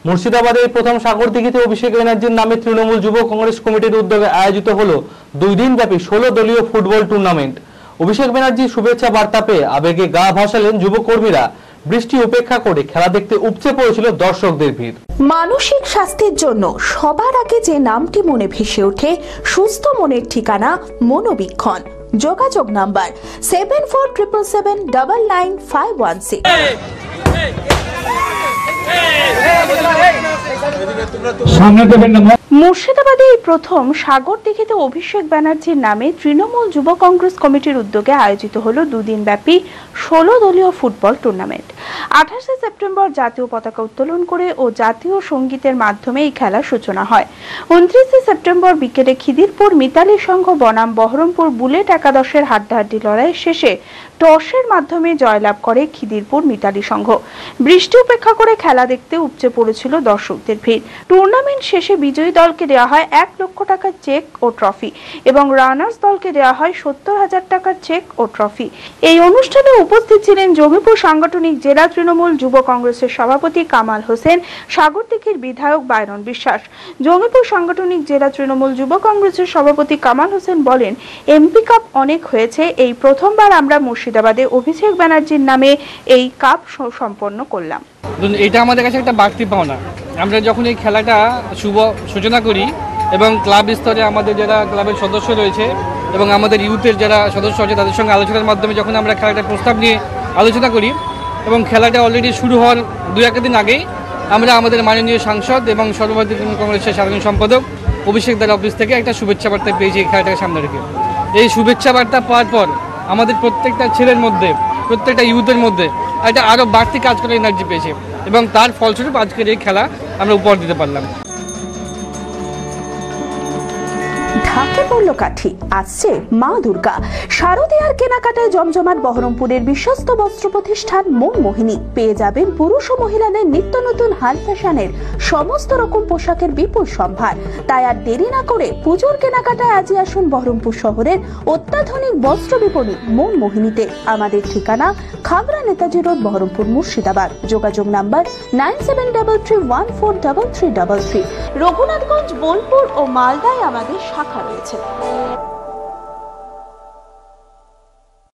মুর্শিদাবাদে প্রথম সাগরদিঘিতে অভিষেক ব্যানার্জির নামে তৃণমূল যুব কংগ্রেস কমিটির উদ্যোগে আয়োজিত হলো 2 দিনব্যাপী 16 দলীয় ফুটবল টুর্নামেন্ট। অভিষেক ব্যানার্জির শুভেচ্ছা বার্তা পেয়ে আবেগে গা ভাসালেন যুবকর্মীরা। বৃষ্টি উপেক্ষা করে খেলা দেখতে উপচে পড়েছিল দর্শকদের ভিড়। মানসিক স্বাস্থ্যের জন্য সবার আগে যে নামটি মনে ভেসে ওঠে, সুস্থ মনের ঠিকানা মনোবীক্ষণ। যোগাযোগ নাম্বার 7477799516। মুর্শিদাবাদে এই প্রথম সাগরদিঘিতে অভিষেক ব্যানার্জির নামে তৃণমূল যুব কংগ্রেস কমিটির উদ্যোগে আয়োজিত হলো 2 দিনব্যাপী 16 দলীয় ফুটবল টুর্নামেন্ট। 28 সেপ্টেম্বর জাতীয় পতাকা উত্তোলন করে ও জাতীয় সঙ্গীতের মাধ্যমে এই খেলার সূচনা হয়। 29 সেপ্টেম্বর বিকেলে খিদিরপুর মিতালি সংঘ বনাম বহরমপুর বুলেট একাদশের হাড্ডাহাড্ডি লড়াই শেষে টসের মাধ্যমে জয়লাভ করে খিদিরপুর মিতালি সংঘ। বৃষ্টি উপেক্ষা করে খেলা দেখতে উপচে পড়েছিল দর্শকদের ভিড়। টুর্নামেন্ট শেষে বিজয়ী দলকে দেওয়া হয় 1 লক্ষ টাকার চেক ও ট্রফি এবং রানার্স দলকে দেওয়া হয় 70,000 টাকার চেক ও ট্রফি। এই অনুষ্ঠানে উপস্থিত ছিলেন জঙ্গিপুর সাংগঠনিক জেলা তৃণমূল যুব কংগ্রেসের সভাপতি কামাল হোসেন, সাগরদিঘির বিধায়ক বাইরন বিশ্বাস। জঙ্গিপুর সাংগঠনিক জেলা তৃণমূল যুব কংগ্রেসের সভাপতি কামাল হোসেন বলেন, এমপি কাপ অনেক হয়েছে, এই প্রথমবার আমরা মুর্শিদাবাদে অভিষেক ব্যানার্জির নামে এই কাপ সম্পন্ন করলাম। এটা আমাদের কাছে একটা বাড়তি পাওনা। আমরা যখন এই খেলাটা শুভ সূচনা করি এবং ক্লাব স্তরে আমাদের যারা ক্লাবের সদস্য রয়েছে এবং আমাদের ইউথের যারা সদস্য আছে তাদের সঙ্গে আলোচনার মাধ্যমে যখন আমরা খেলাটার প্রস্তাব নিয়ে আলোচনা করি এবং খেলাটা অলরেডি শুরু হওয়ার 2-1 দিন আগেই আমরা আমাদের মাননীয় সাংসদ এবং সর্বভারতীয় তৃণমূল কংগ্রেসের সাধারণ সম্পাদক অভিষেক দার অফিস থেকে একটা শুভেচ্ছা বার্তা পেয়েছি এই খেলাটাকে সামনে রেখে। এই শুভেচ্ছা বার্তা পাওয়ার পর আমাদের প্রত্যেকটা ছেলের মধ্যে, প্রত্যেকটা ইউথের মধ্যে একটা আরও বাড়তি কাজ করার এনার্জি পেয়েছে এবং তার ফলস্বরূপ আজকের এই খেলা আমরা উপহার দিতে পারলাম। ঢাকে পড়ল কাঠি, আসছে মা দুর্গা। শারদীয়ার কেনাকাটায় জমজমাট বহরমপুরের বিশ্বস্ত বস্ত্র প্রতিষ্ঠান মন মোহিনী। পেয়ে যাবেন পুরুষ ও মহিলাদের নিত্য নতুন হাই ফ্যাশনের সমস্ত রকম পোশাকের বিপুল সম্ভার। তাই আর দেরি না করে পুজোর কেনাকাটায় আজই আসুন বহরমপুর শহরের অত্যাধুনিক বস্ত্র বিপণী মন মোহিনীতে। আমাদের ঠিকানা খাগড়া নেতাজি রোড, বহরমপুর, মুর্শিদাবাদ। যোগাযোগ নাম্বার 9733143333। রঘুনাথগঞ্জ, বোলপুর ও মালদায় আমাদের শাখা রয়েছে।